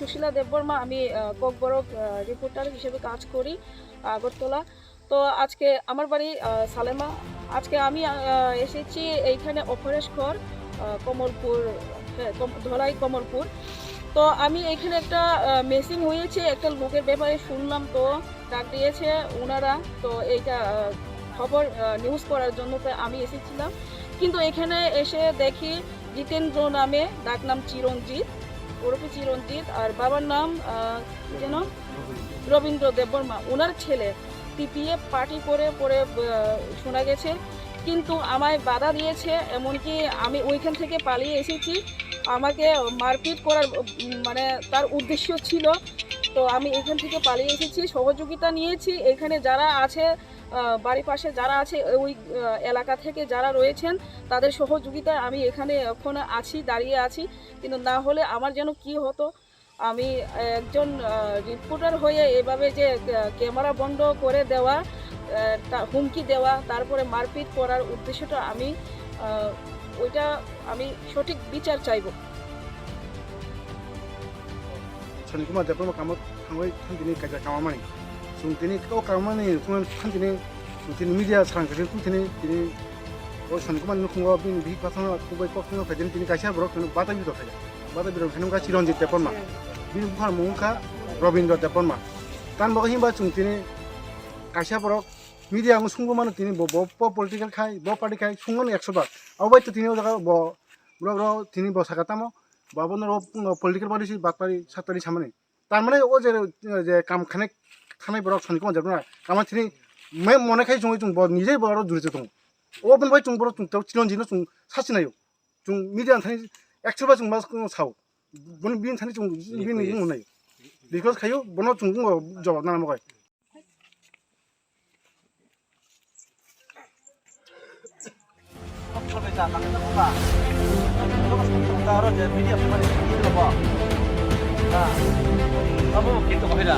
সুশীলা দেববর্মা। আমি ককবরক রিপোর্টার হিসেবে কাজ করি আগরতলা। তো আজকে আমার বাড়ি সালেমা। আজকে আমি এসেছি এইখানে অপরেশখর কমলপুর, ধলাই কমলপুর। তো আমি এখানে একটা মিসিং হয়েছে একটা লোকের ব্যাপারে শুনলাম, তো ডাক দিয়েছে ওনারা। তো এইটা খবর নিউজ করার জন্য তো আমি এসেছিলাম। কিন্তু এখানে এসে দেখি জিতেন্দ্র নামে, ডাক নাম চিরঞ্জিত, ওরফে চিরঞ্জিত, আর বাবার নাম যেন রবীন্দ্র দেববর্মা, ওনার ছেলে টিপিএ পার্টি করে পরে শোনা গেছে। কিন্তু আমায় বাধা দিয়েছে, এমনকি আমি ওইখান থেকে পালিয়ে এসেছি। আমাকে মারপিট করার মানে তার উদ্দেশ্য ছিল। তো আমি এখান থেকে পালিয়ে এসেছি, সহযোগিতা নিয়েছি। এখানে যারা আছে বাড়ির পাশে যারা আছে ওই এলাকা থেকে যারা রয়েছেন তাদের সহযোগিতায় আমি এখানে এখন আছি, দাঁড়িয়ে আছি। কিন্তু না হলে আমার যেন কি হতো। আমি একজন রিপোর্টার হয়ে এভাবে যে ক্যামেরা বন্ধ করে দেওয়া, হুমকি দেওয়া, তারপরে মারপিট করার উদ্দেশ্যটা আমি ওইটা আমি সঠিক বিচার চাইব। Kuma Deborah kamu kangwai tantini kaja kamamani, suntini kau kamamani kuma tantini suntini media serang kerja tantini tini oh Kuma nukungwa bin bih pasang kubai kau kau kerja tini kasih berok kau bata bido kerja, bata bido kau nungka Chironjit Deborah, bin bukan mungka Robindra Deborah, kan bagai himba suntini kasih berok media ngu sungguh mana tini bo political kai, bo party kai sungguh ni 100 bar, awal itu tini udah bo bro tini bo sakatamo বাবনের political party বাতপারি সাতপারি সামনে তার মানে ও যে কাম খানে খানাই বড় সনিকমা যাবে না কামার তিনি মনে খাই চুঙ্গি চুং নিজেই বড় জুড়েছে তুং ও বন ভাই চুং বড় চুং চিরঞ্জিত চুং সাসি নাইও চুং মিডিয়া থানি 100 বার চুং বাস সাও বন বিন থানি চুং বিন ইং নাই বিকজ খাইও বন চুং জবাব না মগাই Taruh di media pada ini apa? Nah, kamu gitu kok beda?